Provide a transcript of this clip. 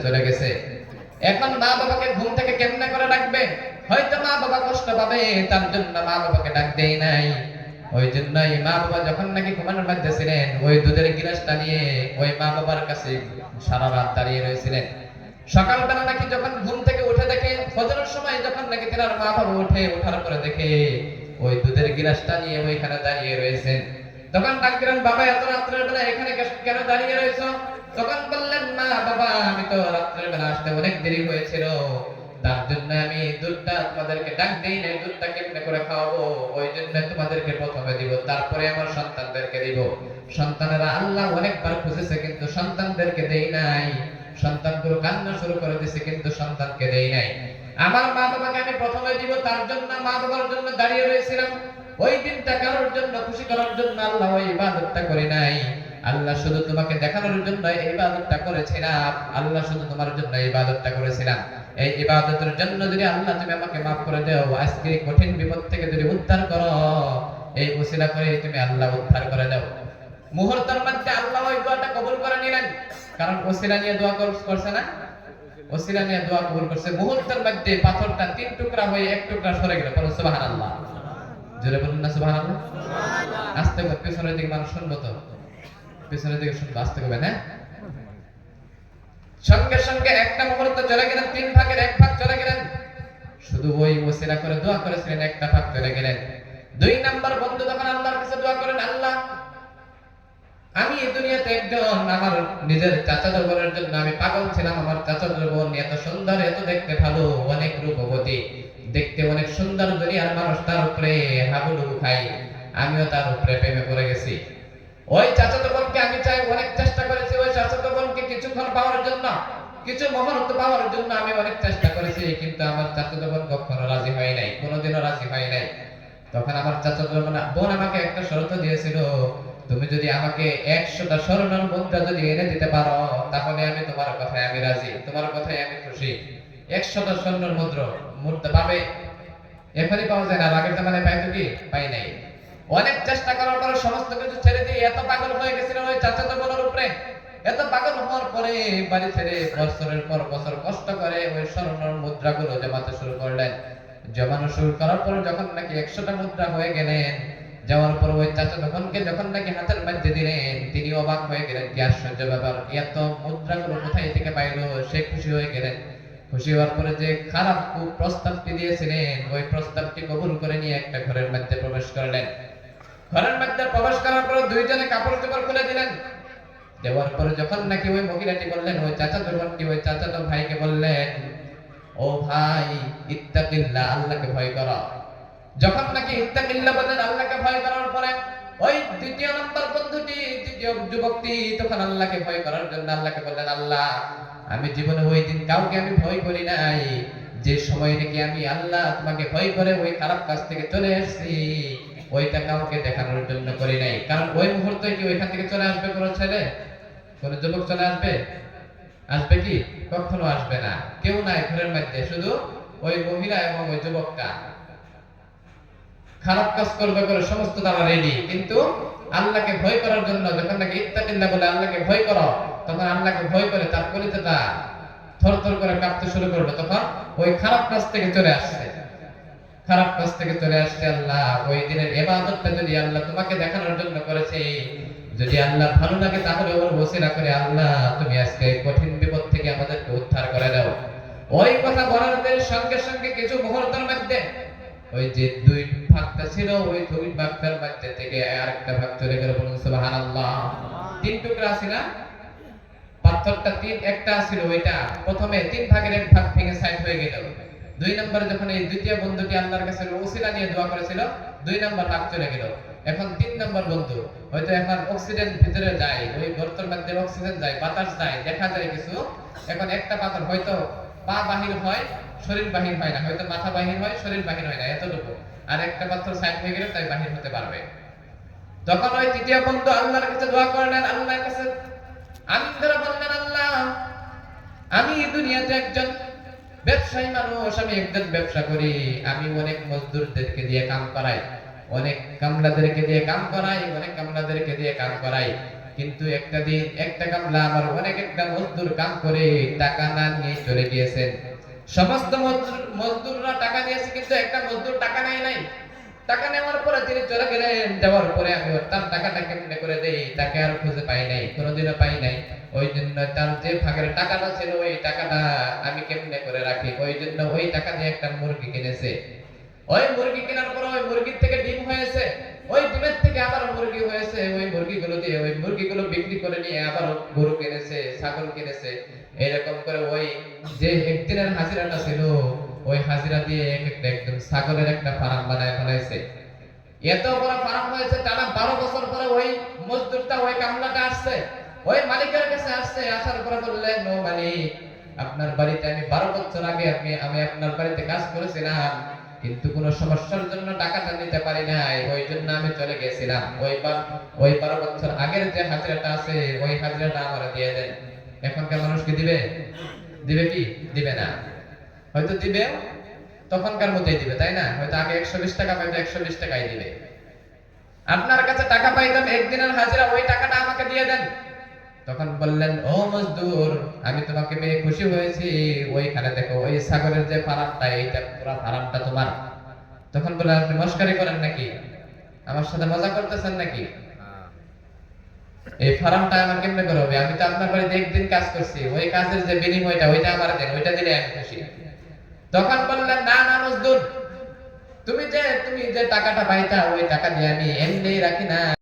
চলে গেছে। এখন মা বাবাকে ঘুম থেকে কেমনে করে ডাকবে? হয়তো মা বাবা কষ্ট পাবে, তার জন্য মা বাবাকে ডাক দেই নাই। ওই জন্যই মা বাবা যখন নাকি ঘুমানোর মধ্যে ছিলেন, ওই দুধের গিলাসটা নিয়ে ওই মা বাবার কাছে সারা রাত দাঁড়িয়ে রয়েছিলেন। সকালবেলা নাকি যখন ঘুম থেকে উঠে দেখে, ফজরের সময় যখন নাকি তেনার মা বাবা উঠে, ওঠার পরে দেখে ওই দুধের গিলাসটা নিয়ে ওইখানে দাঁড়িয়ে রয়েছেন। তখন ডাক দিলেন, বাবা এত রাত্রের বেলা এখানে কেন দাঁড়িয়ে রয়েছো? তখন বললেন, মা বাবা আমি তো রাত্রের বেলা আসতে অনেক দেরি হয়েছিল, তার জন্য আমি দুধটা তোমাদেরকে ডাক দেই নাই। দুধটা কেমনে করে খাওয়াবো, ওই জন্য তোমাদেরকে প্রথমে দিব, তারপরে আমার সন্তানদেরকে দিব। সন্তানেরা আল্লাহ অনেকবার খুঁজেছে কিন্তু সন্তানদেরকে দেই নাই। সন্তানগুলো কান্না শুরু করে দিয়েছে কিন্তু সন্তানকে দেই নাই। আমার মা বাবাকে আমি প্রথমে দিব, তার জন্য মা বাবার জন্য দাঁড়িয়ে রয়েছিলাম। ওই দিনটা কারোর জন্য খুশি করার জন্য আল্লাহ ওই ইবাদতটা করি নাই। আল্লাহ শুধু তোমাকে দেখানোর জন্য এই ইবাদতটা করেছিলাম। আল্লাহ শুধু তোমার জন্য এই ইবাদতটা করেছিলাম। এই ইবাদতের জন্য যদি আল্লাহ তুমি আমাকে maaf করে দাও, আজকে কঠিন বিপদ থেকে যদি উদ্ধার করো, এই ওসিলা করে তুমি আল্লাহ উদ্ধার করে দাও। মুহূর্তের মধ্যে আল্লাহ ওই দোয়াটা কবুল করে নিলেন। কারণ ওসিলা নিয়ে দোয়া করছে না, ওসিলা নিয়ে দোয়া কবুল করছে। মুহূর্তের মধ্যে পাথরটা 3 টুকরা হয়ে 1 টুকরা সরে গেল। বলুন সুবহানাল্লাহ। জোরে বলুন না সুবহানাল্লাহ। আস্তে করে পিছনের দিকে মানুষ শুনবো তো, পিছনের দিকে শুনবো, আস্তে করবেন। হ্যাঁ, সঙ্গে সঙ্গে একটা মুহূর্ত চলে গেলেন, 3 ভাগের 1 ভাগ চলে গেলেন। শুধু ওই ওসিলা করে দোয়া করেছিলেন, একটা ভাগ চলে গেলেন। 2 নাম্বার বন্ধু তখন আল্লাহর কাছে দোয়া করেন, আল্লাহ আমি এই দুনিয়াতে একজন আমার নিজের চাচাতো বোনের জন্য আমি পাগল ছিলাম। আমার চাচাতো বোন এত সুন্দর, এত দেখতে ভালো, অনেক রূপবতী, দেখতে অনেক সুন্দর, দুনিয়ার মানুষ তার উপরে হাবুডুবু খাই, আমিও তার উপরে প্রেমে পড়ে গেছি। ওই চাচাতো বোনকে আমি চাই, অনেক চেষ্টা করেছি ওই চাচাতো বোনকে কিছুক্ষণ পাওয়ার জন্য, কিছু মুহূর্ত পাওয়ার জন্য আমি অনেক চেষ্টা করেছি, কিন্তু আমার চাচাতো বোন কখনো রাজি হয় নাই, কোনোদিনও রাজি হয় নাই। তখন আমার চাচাতো বোন আমাকে একটা শর্ত দিয়েছিল, তুমি যদি আমাকে 100টা স্বর্ণের মুদ্রা যদি এনে দিতে পারো, তাহলে আমি তোমার কথায় আমি রাজি, তোমার কথায় আমি খুশি। 100টা স্বর্ণের মুদ্রা পাবে, এখনই পাওয়া যায় না, আগের জামানায় পাইতো কি? পাই নাই। অনেক চেষ্টা করার পরে সমস্ত কিছু ছেড়ে দিয়ে এত পাগল হয়ে গেছিলেন ওই চাচাতো বোনের উপরে। এত পাগল হওয়ার পরে বাড়ি ছেড়ে বছরের পর বছর কষ্ট করে ওই স্বর্ণের মুদ্রাগুলো জমাতে শুরু করলেন। জমানো শুরু করার পরে যখন নাকি 100টা মুদ্রা হয়ে গেলেন, যাওয়ার পর ওই চাচাতো বোনকে যখন নাকি হাতের মধ্যে দিলেন, তিনি অবাক হয়ে গেলেন, কি আশ্চর্য ব্যাপার, এত মুদ্রাগুলো কোথায় থেকে পাইলো? সে খুশি হয়ে গেলেন। খুশি হওয়ার পরে যে খারাপ প্রস্তাবটি দিয়েছিলেন, ওই প্রস্তাবটি কবুল করে নিয়ে একটা ঘরের মধ্যে প্রবেশ করলেন। ঘরের মধ্যে প্রবেশ করার পর দুইজনে কাপড় চোপড় খুলে দিলেন। দেওয়ার পরে যখন নাকি ওই মহিলাটি বললেন, ওই চাচাতো বোনটি ওই চাচাতো ভাইকে বললেন, ও ভাই ইত্তাকিল্লাহ, আল্লাহকে ভয় করো। যখন নাকি ইত্তাকিল্লাহ বললেন, আল্লাহকে ভয় করার পরে ওই দ্বিতীয় নম্বর বন্ধুটি, দ্বিতীয় যুবকটি তখন আল্লাহকে ভয় করার জন্য আল্লাহকে বললেন, আল্লাহ আমি জীবনে ওই দিন কাউকে আমি ভয় করি নাই, যে সময় নাকি আমি আল্লাহ তোমাকে ভয় করে ওই খারাপ কাজ থেকে চলে এসেছি, ওইটা কাউকে দেখানোর জন্য করি নাই। কারণ ওই মুহূর্তে কি ওইখান থেকে চলে আসবে কোনো ছেলে, কোনো যুবক চলে আসবে? আসবে কি? কখনো আসবে না। কেউ নাই ঘরের মধ্যে, শুধু ওই মহিলা এবং ওই যুবকটা। খারাপ কাজ করবে করে সমস্ত তারা রেডি, কিন্তু আল্লাহকে ভয় করার জন্য যখন নাকি ইত্তাকিল্লাহ বলে আল্লাহকে ভয় করো, তখন আল্লাহকে ভয় করে তার কলিজাটা থরথর করে কাঁপতে শুরু করলো। তখন ওই খারাপ কাজ থেকে চলে আসছে, খারাপ কাজ থেকে চলে আসছে। আল্লাহ ওই দিনের ইবাদতটা যদি আল্লাহ তোমাকে দেখানোর জন্য করেছে, যদি আল্লাহ ভালো লাগে তাহলে ওর ওসিলা করে আল্লাহ তুমি আজকে কঠিন বিপদ থেকে আমাদেরকে উদ্ধার করে দাও। ওই কথা বলার সঙ্গে সঙ্গে কিছু মুহূর্তের মধ্যে ওই যে 2 ভাগটা ছিল, ওই 2 ভাগটার মধ্যে থেকে আরেকটা ভাগ চলে গেল। বলুন সুবহানাল্লাহ। 3 টুকরা ছিল, পাথরটা 3 একটা ছিল, ওইটা প্রথমে 3 ভাগের 1 ভাগ ভেঙে সাইড হয়ে গেল। 2 নম্বরে যখন এই দ্বিতীয় বন্ধুটি আল্লাহর কাছে ওসিলা নিয়ে দোয়া করেছিল, 2 নম্বর ভাগ চলে গেল। এখন 3 নম্বর বন্ধু হয়তো এখন অক্সিজেন ভিতরে যায়, ওই গর্তের মধ্যে অক্সিজেন যায়, বাতাস যায়, দেখা যায় কিছু। এখন একটা পাথর হয়তো পা বাহির হয়, শরীর বাহির হয় না, হয়তো মাথা বাহির হয়, শরীর বাহির হয় না, এতটুকু। আর একটা পাথর সাইড হয়ে গেলে তাই বাহির হতে পারবে। তখন ওই তৃতীয় বন্ধু আল্লাহর কাছে দোয়া করলেন, আল্লাহর কাছে আমিন ধরে বললেন, আল্লাহ আমি দুনিয়াতে একজন ব্যবসায়ী মানুষ, আমি একজন ব্যবসা করি, আমি অনেক মজদুরদেরকে দিয়ে কাম করাই, অনেক কামলাদেরকে দিয়ে কাম করাই, অনেক কামলাদেরকে দিয়ে কাম করাই, কিন্তু একটা দিন একটা কামলা আমার অনেক একটা মজদুর কাম করে টাকা না নিয়ে চলে গিয়েছেন। সমস্ত মজদুররা টাকা নিয়েছে, কিন্তু একটা মজদুর টাকা নেয় নাই। টাকা নেওয়ার পরে তিনি চলে গেলেন। যাওয়ার পরে আমি তার টাকাটা কেমনে করে দেই, তাকে আর খুঁজে পাই নাই, কোনোদিনও পাই নাই। ওই জন্য তার যে ভাগের টাকাটা ছিল ওই টাকাটা আমি কেমনে করে রাখি, ওই জন্য ওই টাকা দিয়ে একটা মুরগি কিনেছে। ওই মুরগি কেনার পর ওই মুরগির থেকে ডিম হয়েছে, ওই ডিমের থেকে আবার মুরগি হয়েছে। ওই মুরগিগুলো দিয়ে ওই মুরগিগুলো বিক্রি করে নিয়ে আবার গরু কিনেছে, ছাগল কিনেছে। এরকম করে ওই যে একদিনের হাজিরাটা ছিল ওই হাজিরা দিয়ে একদম ছাগলের একটা ফার্ম বানায় ফেলাইছে। এত বড় ফার্ম হয়েছে, টানা 12 বছর পরে ওই মজদুরটা ওই কামলাটা আসছে, ওই মালিকের কাছে আসছে। আসার পরে বললেন, ও মালিক, আপনার বাড়িতে আমি 12 বছর আগে আমি আপনার বাড়িতে কাজ করেছিলাম, কিন্তু কোনো সমস্যার জন্য টাকাটা নিতে পারি নাই, ওই জন্য আমি চলে গেছিলাম। ওই 12 বছর আগের যে হাজিরাটা আছে ওই হাজিরাটা আমার দিয়ে দেন। এখনকার মানুষকে দিবে? দিবে কি? দিবে না। হয়তো দিবে তখনকার মতোই দিবে, তাই না? হয়তো আগে 120 টাকা পাইতো, 120 টাকাই দিবে। আপনার কাছে টাকা পাইতাম একদিনের হাজিরা, ওই টাকাটা আমাকে দিয়ে দেন। তখন বললেন, ও মজদুর, আমি তোমাকে পেয়ে খুশি হয়েছি, ওইখানে দেখো ওই ছাগলের যে ফার্মটা, এইটা পুরো ফার্মটা তোমার। তখন বললেন, আপনি মস্কারি করেন নাকি? আমার সাথে মজা করতেছেন নাকি? এই ফার্মটা আমার কেমনে করে হবে? আমি তো আপনার বাড়িতে একদিন কাজ করছি, ওই কাজের যে বিনিময়টা ওইটা আমার দেন, ওইটা দিলে আমি খুশি। তখন বললেন, না না মজদুর, তুমি যে টাকাটা পাইতা ওই টাকা দিয়ে আমি এমনি রাখি না।